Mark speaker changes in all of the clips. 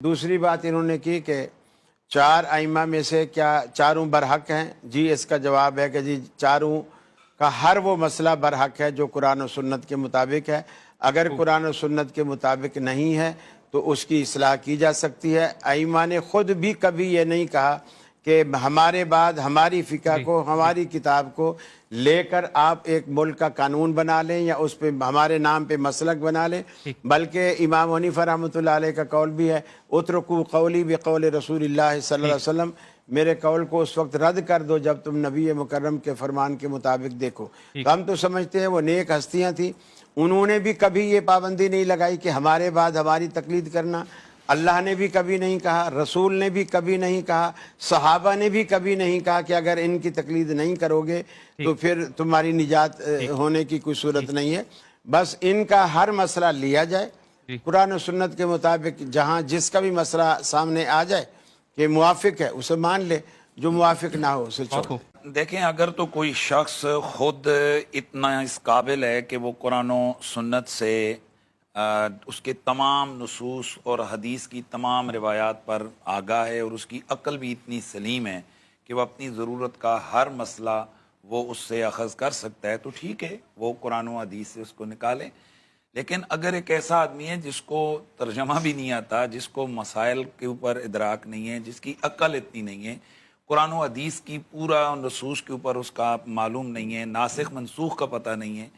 Speaker 1: दूसरी बात इन्होंने की कि चार आइमा में से क्या चारों बरहक हैं? जी, इसका जवाब है कि जी चारों का हर वो मसला बरहक है जो कुरान और सुन्नत के मुताबिक है। अगर कुरान और सुन्नत के मुताबिक नहीं है तो उसकी इस्लाह की जा सकती है। आइमा ने खुद भी कभी ये नहीं कहा कि हमारे बाद हमारी फ़िक़्ह को, हमारी किताब को लेकर आप एक मुल्क का कानून बना लें या उस पे हमारे नाम पे मसलक बना लें, बल्कि इमाम हनीफा रहमतुल्लाह अलैह का कौल भी है, उतरकू कौली बिकौल रसूलिल्लाह सल्लल्लाहु अलैहि वसल्लम, मेरे कौल को उस वक्त रद्द कर दो जब तुम नबी मुकर्रम के फरमान के मुताबिक देखो। हम तो समझते हैं वो नेक हस्तियाँ थी, उन्होंने भी कभी ये पाबंदी नहीं लगाई कि हमारे बाद हमारी तकलीद करना। अल्लाह ने भी कभी नहीं कहा, रसूल ने भी कभी नहीं कहा, सहाबा ने भी कभी नहीं कहा कि अगर इनकी तकलीद नहीं करोगे तो फिर तुम्हारी निजात होने की कोई सूरत नहीं है। बस इनका हर मसला लिया जाए कुरान और सुन्नत के मुताबिक, जहाँ जिसका भी मसला सामने आ जाए कि मुआफिक है उसे मान ले, जो मुआफिक ना हो उसे छोड़।
Speaker 2: देखें, अगर तो कोई शख्स खुद इतना इस काबिल है कि वो कुरान और सुन्नत से उसके तमाम नसूस और हदीस की तमाम रिवायात पर आगाह है और उसकी अक्ल भी इतनी सलीम है कि वह अपनी ज़रूरत का हर मसला वो उससे अखज़ कर सकता है, तो ठीक है, वो कुरान और हदीस से उसको निकालें। लेकिन अगर एक ऐसा आदमी है जिसको तर्जमा भी नहीं आता, जिसको मसाइल के ऊपर इदराक नहीं है, जिसकी अक्ल इतनी नहीं है, कुरान और हदीस की पूरा नसूस के ऊपर उसका मालूम नहीं है, नासिख मनसूख का पता नहीं है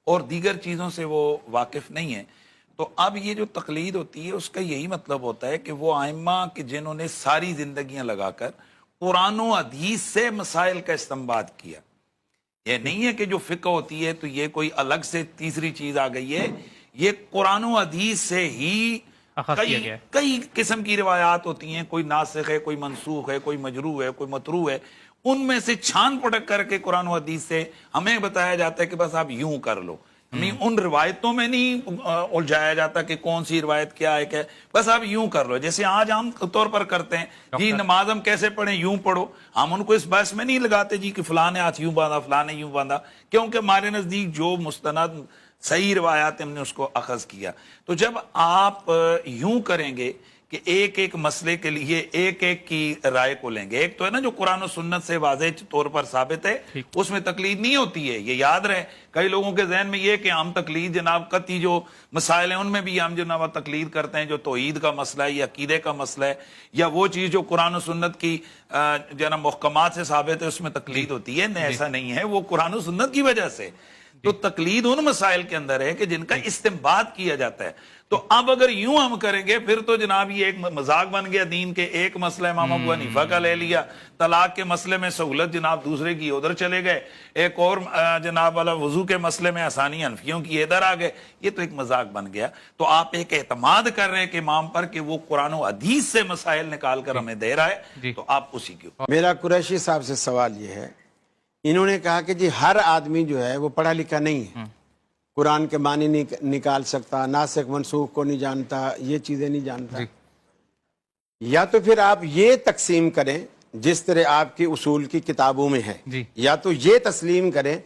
Speaker 2: और दीगर चीज़ों से वो वाकिफ़ नहीं है, तो अब ये जो तकलीद होती है उसका यही मतलब होता है कि वो आइम्मा कि जिन्होंने सारी जिंदगियां लगाकर कुरान और हदीस से मसाइल का इस्तेमाल किया। ये नहीं है कि जो फिक्र होती है तो ये कोई अलग से तीसरी चीज आ गई है, ये कुरान और हदीस से ही कई किस्म की रिवायात होती हैं, कोई नासिख है, कोई मनसूख है, कोई मजरू है, कोई मतरू है, उनमें से छान पटक करके कुरान और हदीस से हमें बताया जाता है कि बस आप यूं कर लो। नहीं, उन रिवायतों में नहीं उलझाया जाता कि कौन सी रिवायत क्या है, क्या, बस आप यूं कर लो जैसे आज आम तौर पर करते हैं जी, नमाज हम कैसे पढ़ें, यूं पढ़ो। हम उनको इस बहस में नहीं लगाते जी कि फलां ने हाथ यूं बांधा, फलां ने यूं बांधा, क्योंकि हमारे नजदीक जो मुस्तनद सही रिवायात हमने उसको अखज किया। तो जब आप यूं करेंगे कि एक एक मसले के लिए एक एक की राय को लेंगे, एक तो है ना जो कुरान और सुन्नत से वाज़ेह तौर पर साबित है उसमें तकलीद नहीं होती है, ये याद रहे। कई लोगों के जहन में ये कि हम तकलीद जनाब कती जो मसाइल हैं उनमें भी हम जनाब तकलीद करते हैं, जो तौहीद का मसला है या अकीदे का मसला है या वो चीज़ जो कुरान और सुन्नत की जना मुहकमात से साबित है उसमें तकलीद होती है। नहीं, ऐसा नहीं है, वो कुरान और सुन्नत की वजह से तो तकलीद उन मसाइल के अंदर है कि जिनका इस्तेमाल किया जाता है। तो अब अगर यूं हम करेंगे फिर तो जनाब ये एक मजाक बन गया दीन के, एक मसला इमाम अबू हनीफा का ले लिया, तलाक के मसले में सहूलत जनाब दूसरे की उधर चले गए, एक और जनाब वाला वजू के मसले में आसानी हनफियों की इधर आ गए, ये तो एक मजाक बन गया। तो आप एक एतमाद कर रहे हैं कि इमाम पर कि वो कुरान और हदीस से मसाइल निकाल कर हमें दे रहा है, तो आप उसी के।
Speaker 1: मेरा कुरैशी साहब से सवाल ये है, इन्होंने कहा कि जी हर आदमी जो है वो पढ़ा लिखा नहीं है, कुरान के मानी निकाल सकता, नासिख मनसूख को नहीं जानता, ये चीजें नहीं जानता। या तो फिर आप ये तकसीम करें जिस तरह आपकी उसूल की किताबों में है, या तो ये तस्लीम करें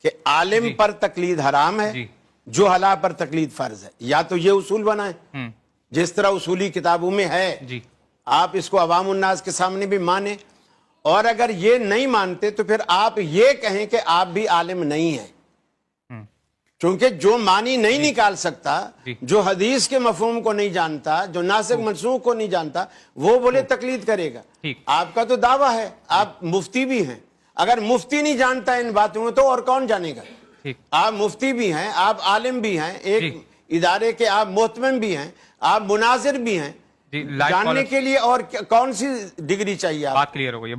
Speaker 1: कि आलिम पर तकलीद हराम है, जो हला पर तकलीद फर्ज है। या तो ये उसूल बनाए जिस तरह उसूली किताबों में है, आप इसको अवाम उन्नास के सामने भी माने, और अगर ये नहीं मानते तो फिर आप ये कहें कि आप भी आलिम नहीं है, क्योंकि जो मानी नहीं निकाल सकता, जो हदीस के मफहूम को नहीं जानता, जो नासिख मनसूख को नहीं जानता, वो बोले तकलीद करेगा। आपका तो दावा है, आप मुफ्ती भी हैं, अगर मुफ्ती नहीं जानता इन बातों में तो और कौन जानेगा। आप मुफ्ती भी हैं, आप आलिम भी हैं, एक इदारे के आप मोहतमिम भी हैं, आप मुनाजिर भी हैं, जानने के लिए और कौन सी डिग्री चाहिए।
Speaker 3: बात क्लियर हो गई।